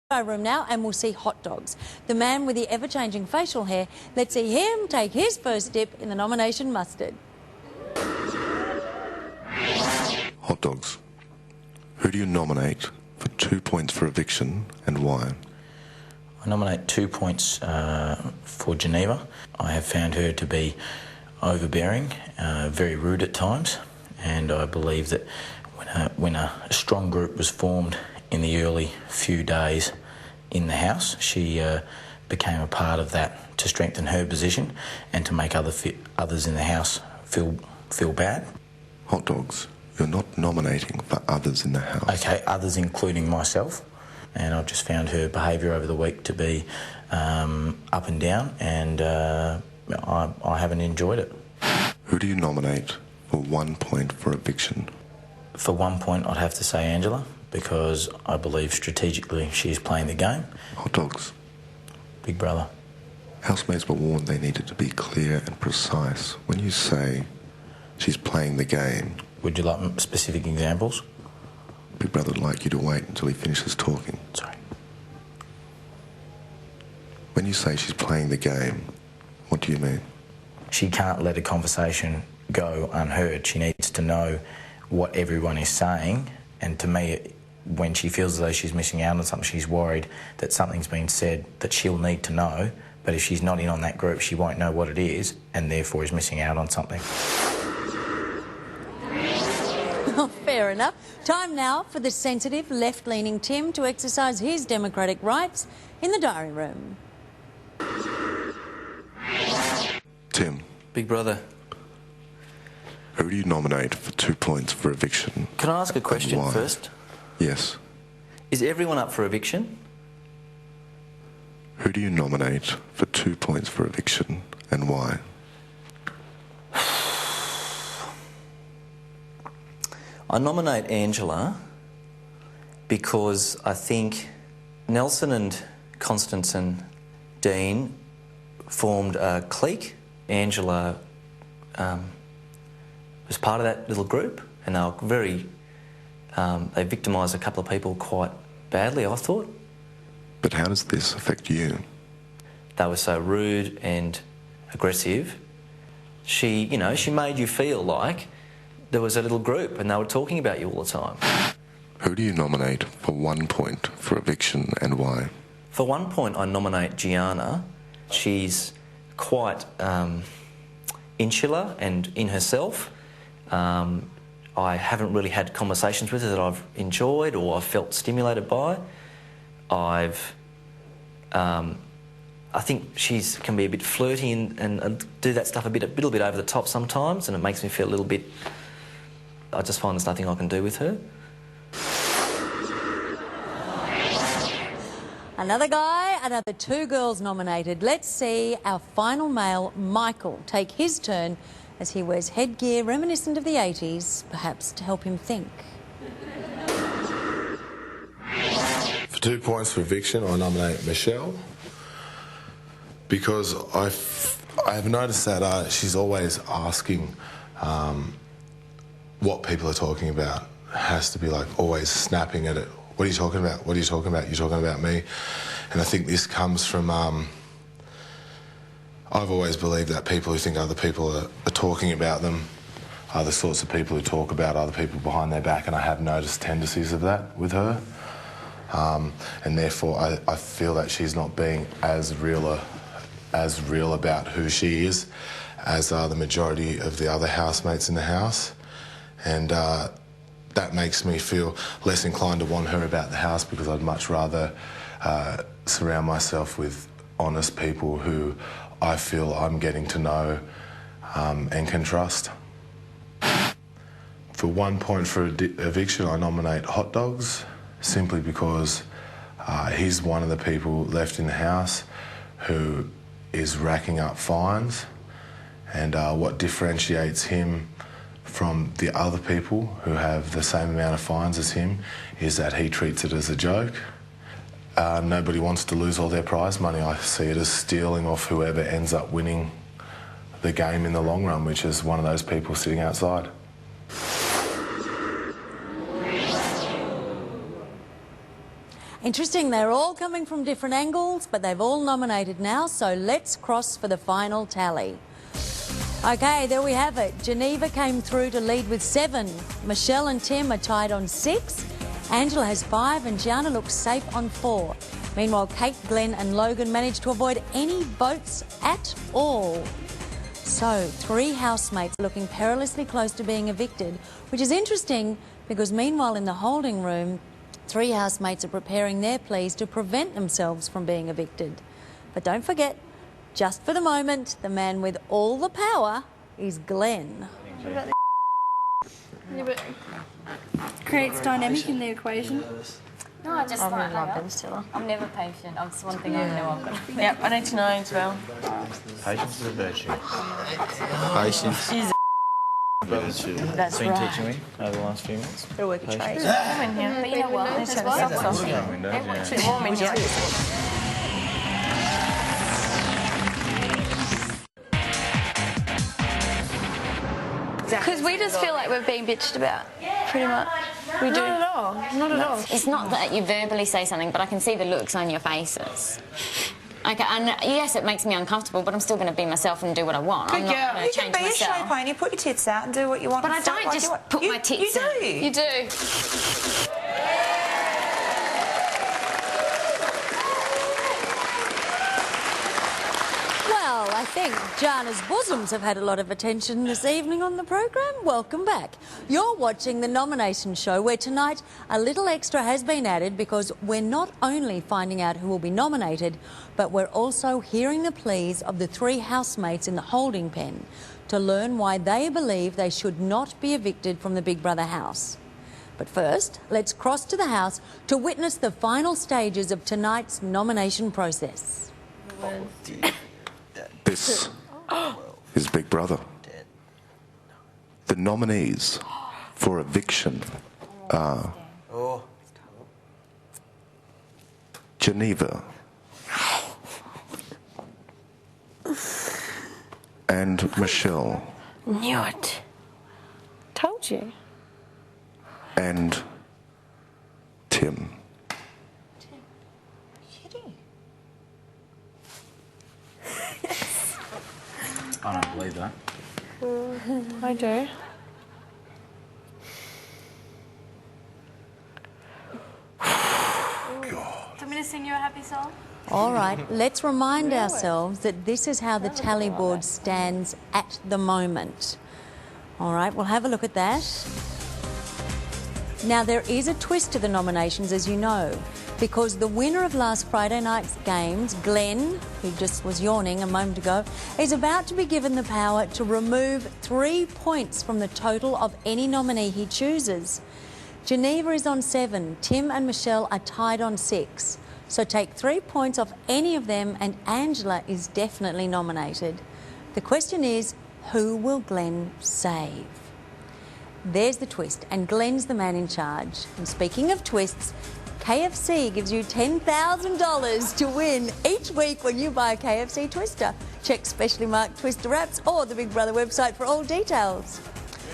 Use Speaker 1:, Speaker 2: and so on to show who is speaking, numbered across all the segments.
Speaker 1: room now, and we'll see hot dogs. The man with the ever-changing facial hair, let's see him take his first dip in the nomination mustard.
Speaker 2: Hot dogs. Who do you nominate for 2 points for eviction and why?
Speaker 3: I nominate 2 points for Geneva. I have found her to be overbearing, very rude at times, and I believe that when a strong group was formed in the early few days in the House, she became a part of that to strengthen her position and to make others in the House feel bad.
Speaker 2: Hot dogs. You're not nominating for others in the House.
Speaker 3: Okay, others including myself. And I've just found her behaviour over the week to be up and down, and I haven't enjoyed it.
Speaker 2: Who do you nominate for 1 point for eviction?
Speaker 3: For 1 point, I'd have to say Angela, because I believe strategically she's playing the game.
Speaker 2: Hot dogs.
Speaker 3: Big brother.
Speaker 2: Housemates were warned they needed to be clear and precise. When you say she's playing the game...
Speaker 3: Would you like specific examples?
Speaker 2: Big brother would like you to wait until he finishes talking.
Speaker 3: Sorry.
Speaker 2: When you say she's playing the game, what do you mean?
Speaker 3: She can't let a conversation go unheard. She needs to know what everyone is saying, and to me, when she feels as though she's missing out on something, she's worried that something's been said that she'll need to know, but if she's not in on that group, she won't know what it is, and therefore is missing out on something.
Speaker 1: Fair enough. Time now for the sensitive, left-leaning Tim to exercise his democratic rights in the diary room.
Speaker 2: Tim.
Speaker 4: Big brother.
Speaker 2: Who do you nominate for 2 points for eviction?
Speaker 4: Can I ask a question first?
Speaker 2: Yes.
Speaker 4: Is everyone up for eviction?
Speaker 2: Who do you nominate for 2 points for eviction and why?
Speaker 4: I nominate Angela because I think Nelson and Constance and Dean formed a clique. Angela was part of that little group, and they were they victimised a couple of people quite badly, I thought.
Speaker 2: But how does this affect you?
Speaker 4: They were so rude and aggressive. She made you feel like there was a little group and they were talking about you all the time.
Speaker 2: Who do you nominate for 1 point for eviction and why?
Speaker 4: For 1 point, I nominate Gianna. She's quite insular and in herself. I haven't really had conversations with her that I've enjoyed or I've felt stimulated by. I think she can be a bit flirty and do that stuff a little bit over the top sometimes, and it makes me feel a little bit... I just find there's nothing I can do with her.
Speaker 1: Another guy, another 2 girls nominated. Let's see our final male, Michael, take his turn as he wears headgear reminiscent of the 80s, perhaps to help him think.
Speaker 5: For 2 points for eviction, I nominate Michelle because I've noticed that she's always asking what people are talking about. Has to be like always snapping at it. What are you talking about? What are you talking about? You're talking about me. And I think this comes from... I've always believed that people who think other people are talking about them are the sorts of people who talk about other people behind their back, and I have noticed tendencies of that with her. And therefore I feel that she's not being as real about who she is as are the majority of the other housemates in the house. And that makes me feel less inclined to want her about the house, because I'd much rather surround myself with honest people who I feel I'm getting to know and can trust. For 1 point for eviction, I nominate Hot Dogs, simply because he's one of the people left in the house who is racking up fines, and what differentiates him from the other people who have the same amount of fines as him is that he treats it as a joke. Nobody wants to lose all their prize money. I see it as stealing off whoever ends up winning the game in the long run, which is one of those people sitting outside.
Speaker 1: Interesting, they're all coming from different angles, but they've all nominated now, so let's cross for the final tally. Okay, there we have it. Geneva came through to lead with 7. Michelle and Tim are tied on 6. Angela has 5 and Gianna looks safe on 4. Meanwhile, Kate, Glenn and Logan managed to avoid any votes at all. So, 3 housemates looking perilously close to being evicted, which is interesting because meanwhile in the holding room, 3 housemates are preparing their pleas to prevent themselves from being evicted. But don't forget, just for the moment, the man with all the power is Glenn.
Speaker 6: Yeah, but creates dynamic in the equation.
Speaker 7: No, I just really love Ben Stiller. I'm never patient. That's one thing I know I've got.
Speaker 8: Yep, I need to know as well.
Speaker 3: Patience is a virtue.
Speaker 9: Patience.
Speaker 8: Is
Speaker 3: Virtue.
Speaker 8: That's
Speaker 3: Been
Speaker 8: right.
Speaker 3: teaching me over the last few months.
Speaker 8: Gotta work a trade. Warm in here.
Speaker 7: But you know what?
Speaker 8: Let's
Speaker 7: As
Speaker 8: have a
Speaker 7: well.
Speaker 8: socks off.
Speaker 3: Windows, yeah.
Speaker 8: It's a bit warm in here.
Speaker 6: Because we just feel like we're being bitched about, pretty much. We do.
Speaker 8: Not at all. Not at all.
Speaker 7: It's not that you verbally say something, but I can see the looks on your faces. Okay, and yes, it makes me uncomfortable, but I'm still going to be myself and do what I want. I'm not going
Speaker 10: You
Speaker 7: to
Speaker 10: can
Speaker 7: change
Speaker 10: be a show
Speaker 7: myself.
Speaker 10: pony, put your tits out and do what you want.
Speaker 7: But I
Speaker 10: and stuff
Speaker 7: don't
Speaker 10: like
Speaker 7: just
Speaker 10: you want.
Speaker 7: put my tits
Speaker 10: You
Speaker 7: out.
Speaker 10: do.
Speaker 6: You do.
Speaker 1: Well, I think Gianna's bosoms have had a lot of attention this evening on the program. Welcome back. You're watching the nomination show where tonight a little extra has been added because we're not only finding out who will be nominated, but we're also hearing the pleas of the 3 housemates in the holding pen to learn why they believe they should not be evicted from the Big Brother house. But first, let's cross to the house to witness the final stages of tonight's nomination process.
Speaker 2: This is Big Brother. The nominees for eviction are Geneva and Michelle
Speaker 8: Knew it. Told you.
Speaker 2: and Tim.
Speaker 3: I don't believe that.
Speaker 8: I do.
Speaker 6: Do you want me to sing you a happy song?
Speaker 1: All right, let's remind ourselves that this is how the tally board stands at the moment. All right, we'll have a look at that. Now, there is a twist to the nominations, as you know, because the winner of last Friday night's games, Glenn, who just was yawning a moment ago, is about to be given the power to remove 3 points from the total of any nominee he chooses. Geneva is on 7, Tim and Michelle are tied on 6. So take 3 points off any of them and Angela is definitely nominated. The question is, who will Glenn save? There's the twist, and Glenn's the man in charge. And speaking of twists, KFC gives you $10,000 to win each week when you buy a KFC Twister. Check specially marked Twister wraps or the Big Brother website for all details.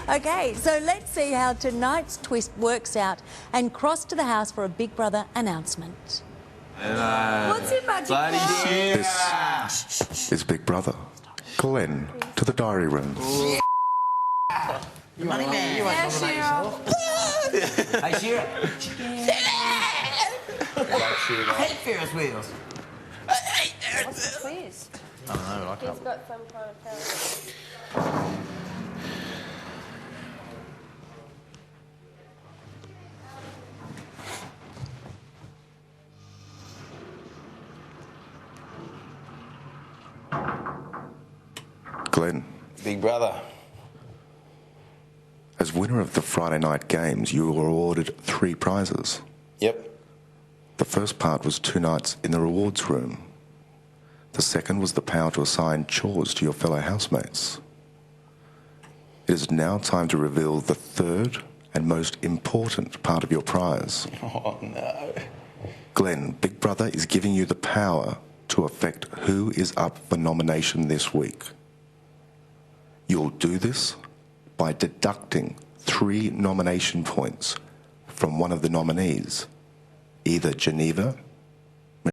Speaker 1: Okay, so let's see how tonight's twist works out and cross to the house for a Big Brother announcement.
Speaker 6: What's your budget?
Speaker 2: This is Big Brother. Glenn, to the diary room.
Speaker 9: Money man.
Speaker 6: Yeah, Cheryl.
Speaker 9: Hey, Shira. I hate Ferris wheels.
Speaker 7: What's the twist?
Speaker 3: I don't know, but I can't.
Speaker 7: He's got some kind of power.
Speaker 2: Glenn,
Speaker 9: Big brother.
Speaker 2: as winner of the Friday night games, you were awarded 3 prizes.
Speaker 9: Yep.
Speaker 2: The first part was 2 nights in the rewards room. The second was the power to assign chores to your fellow housemates. It is now time to reveal the third and most important part of your prize.
Speaker 9: Oh, no.
Speaker 2: Glenn, Big Brother is giving you the power to affect who is up for nomination this week. You'll do this by deducting 3 nomination points from one of the nominees either Geneva